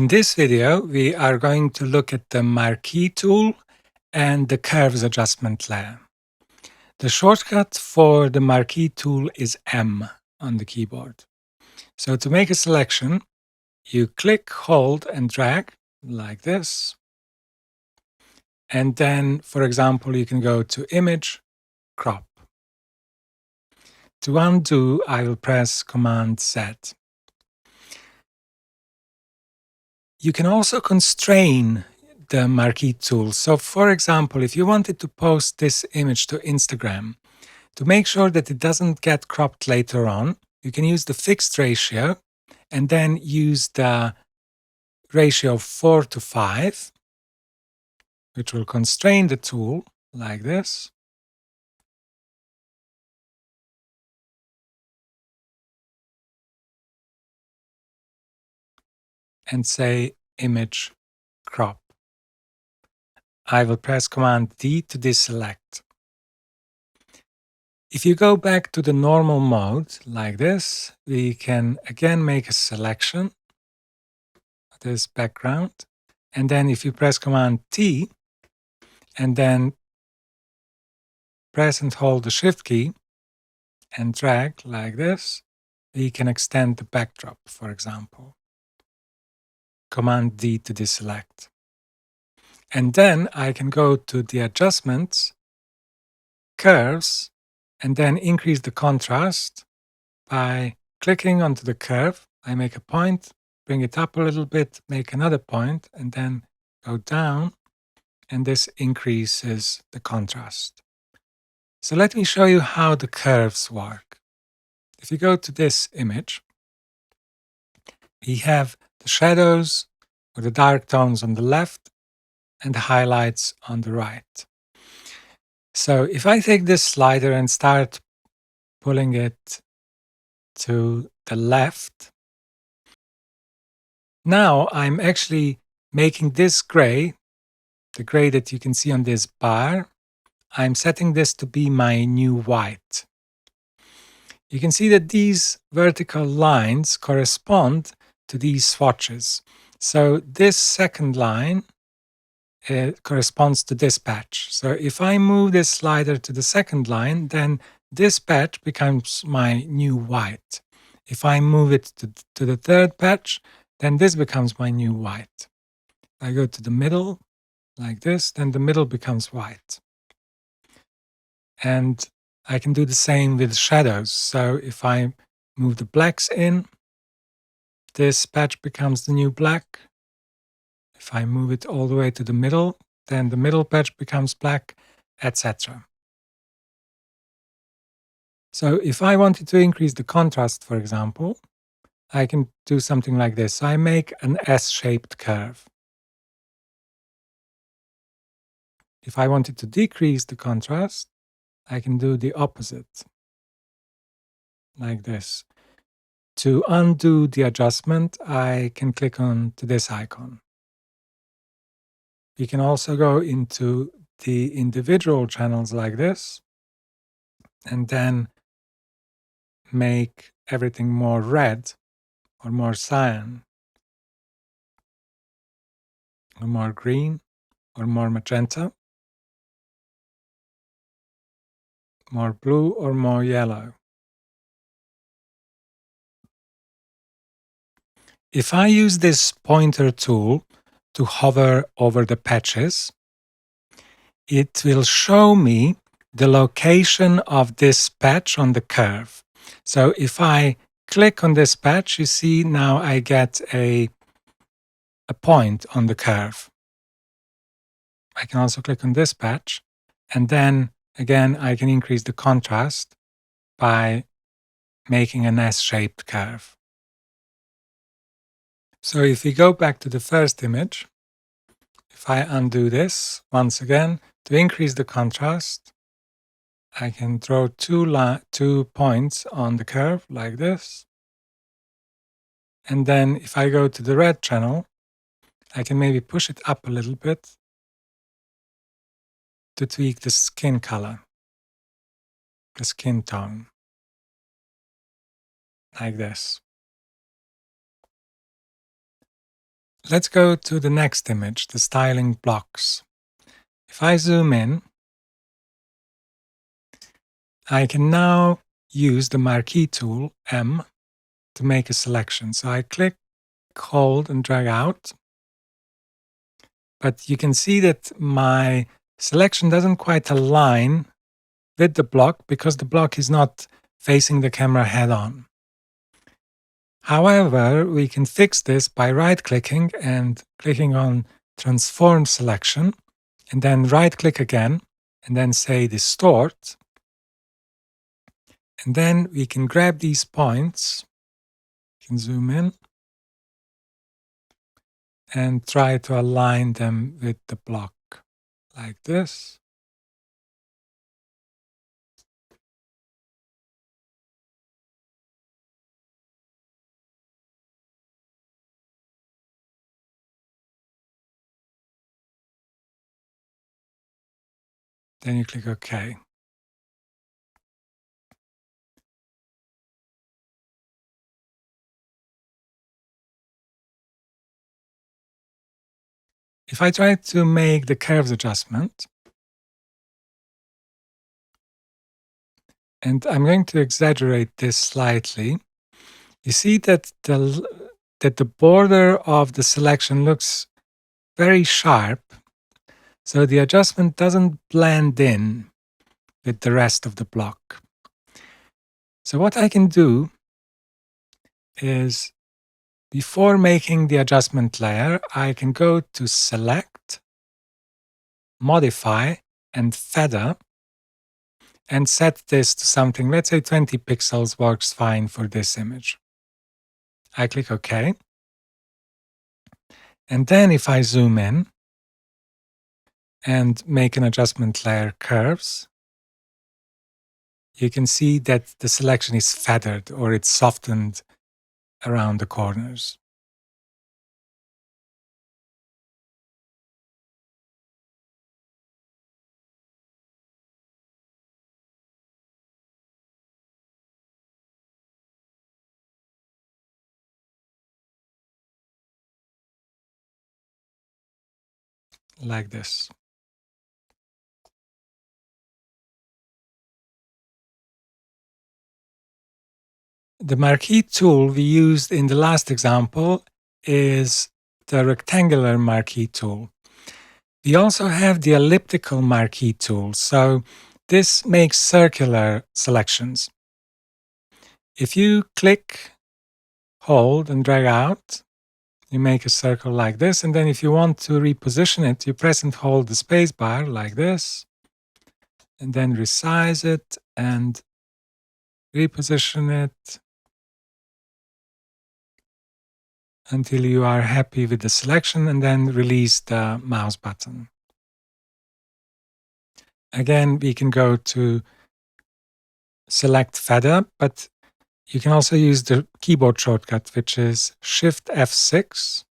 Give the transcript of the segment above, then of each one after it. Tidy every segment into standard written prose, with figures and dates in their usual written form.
In this video, we are going to look at the Marquee tool and the Curves adjustment layer. The shortcut for the Marquee tool is M on the keyboard. So to make a selection, you click, hold, and drag like this. And then, for example, you can go to Image, Crop. To undo, I will press Command Z. You can also constrain the Marquee tool. So for example, if you wanted to post this image to Instagram, to make sure that it doesn't get cropped later on, you can use the fixed ratio and then use the ratio of 4:5, which will constrain the tool like this. And say image crop. I will press Command D to deselect. If you go back to the normal mode like this, we can again make a selection of this background. And then if you press Command T and then press and hold the Shift key and drag like this, we can extend the backdrop, for example. Command D to deselect. And then I can go to the adjustments, curves, and then increase the contrast by clicking onto the curve. I make a point, bring it up a little bit, make another point, and then go down, and this increases the contrast. So let me show you how the curves work. If you go to this image, we have the shadows or the dark tones on the left and the highlights on the right. So if I take this slider and start pulling it to the left, now I'm actually making this gray, the gray that you can see on this bar, I'm setting this to be my new white. You can see that these vertical lines correspond to these swatches. So this second line corresponds to this patch. So if I move this slider to the second line, then this patch becomes my new white. If I move it to the third patch, then this becomes my new white. I go to the middle like this, then the middle becomes white. And I can do the same with shadows. So if I move the blacks in, this patch becomes the new black. If I move it all the way to the middle, then the middle patch becomes black, etc. So if I wanted to increase the contrast, for example, I can do something like this. I make an S-shaped curve. If I wanted to decrease the contrast, I can do the opposite, like this. To undo the adjustment, I can click on to this icon. We can also go into the individual channels like this, and then make everything more red or more cyan or more green or more magenta, more blue or more yellow. If I use this pointer tool to hover over the patches, it will show me the location of this patch on the curve. So if I click on this patch, you see now I get a point on the curve. I can also click on this patch, and then again I can increase the contrast by making an S-shaped curve. So if we go back to the first image, if I undo this once again, to increase the contrast, I can draw two points on the curve like this. And then if I go to the red channel, I can maybe push it up a little bit to tweak the skin color, the skin tone, like this. Let's go to the next image, the styling blocks. If I zoom in, I can now use the Marquee tool, M, to make a selection. So I click, hold, and drag out. But you can see that my selection doesn't quite align with the block because the block is not facing the camera head on. However, we can fix this by right-clicking and clicking on Transform Selection, and then right-click again, and then say Distort. And then we can grab these points, you can zoom in, and try to align them with the block, like this. Then you click OK. If I try to make the curves adjustment, and I'm going to exaggerate this slightly, you see that the border of the selection looks very sharp, so the adjustment doesn't blend in with the rest of the block. So what I can do is, before making the adjustment layer, I can go to Select, Modify, and Feather, and set this to something, let's say 20 pixels works fine for this image. I click OK. And then if I zoom in and make an adjustment layer curves, you can see that the selection is feathered, or it's softened around the corners. Like this. The Marquee tool we used in the last example is the rectangular Marquee tool. We also have the elliptical Marquee tool, so this makes circular selections. If you click, hold, and drag out, you make a circle like this, and then if you want to reposition it, you press and hold the space bar like this, and then resize it and reposition it until you are happy with the selection, and then release the mouse button. Again, we can go to Select Feather, but you can also use the keyboard shortcut, which is Shift F6,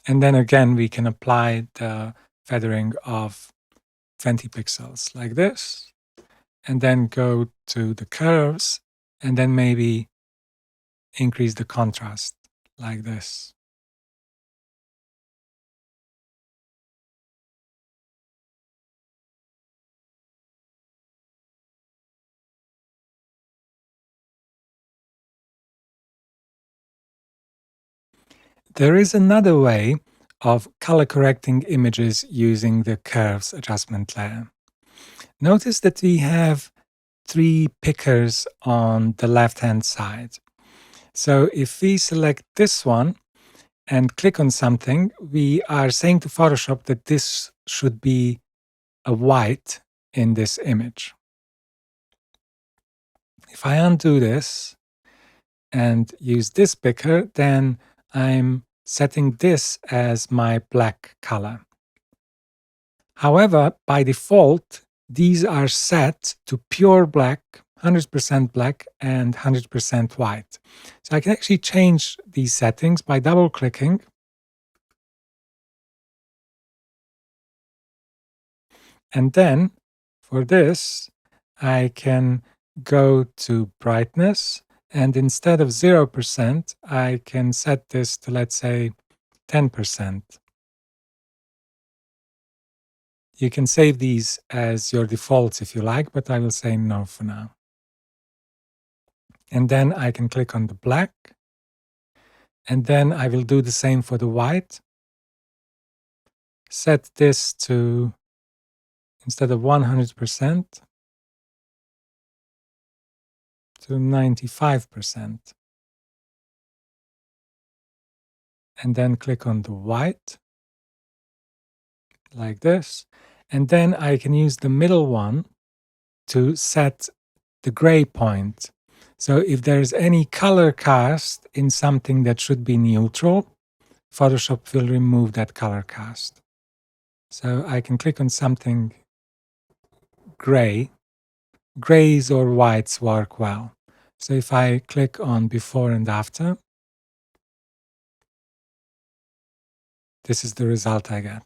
and then again we can apply the feathering of 20 pixels like this, and then go to the curves, and then maybe increase the contrast like this. There is another way of color correcting images using the curves adjustment layer. Notice that we have 3 pickers on the left-hand side. So if we select this one and click on something, we are saying to Photoshop that this should be a white in this image. If I undo this and use this picker, then I'm setting this as my black color. However, by default, these are set to pure black, 100% black, and 100% white. So I can actually change these settings by double-clicking. And then, for this, I can go to brightness, and instead of 0%, I can set this to, let's say, 10%. You can save these as your defaults if you like, but I will say no for now. And then I can click on the black. And then I will do the same for the white. Set this to, instead of 100%, to 95%. And then click on the white, like this. And then I can use the middle one to set the gray point. So if there's any color cast in something that should be neutral, Photoshop will remove that color cast. So I can click on something gray. Grays or whites work well. So if I click on before and after, this is the result I get.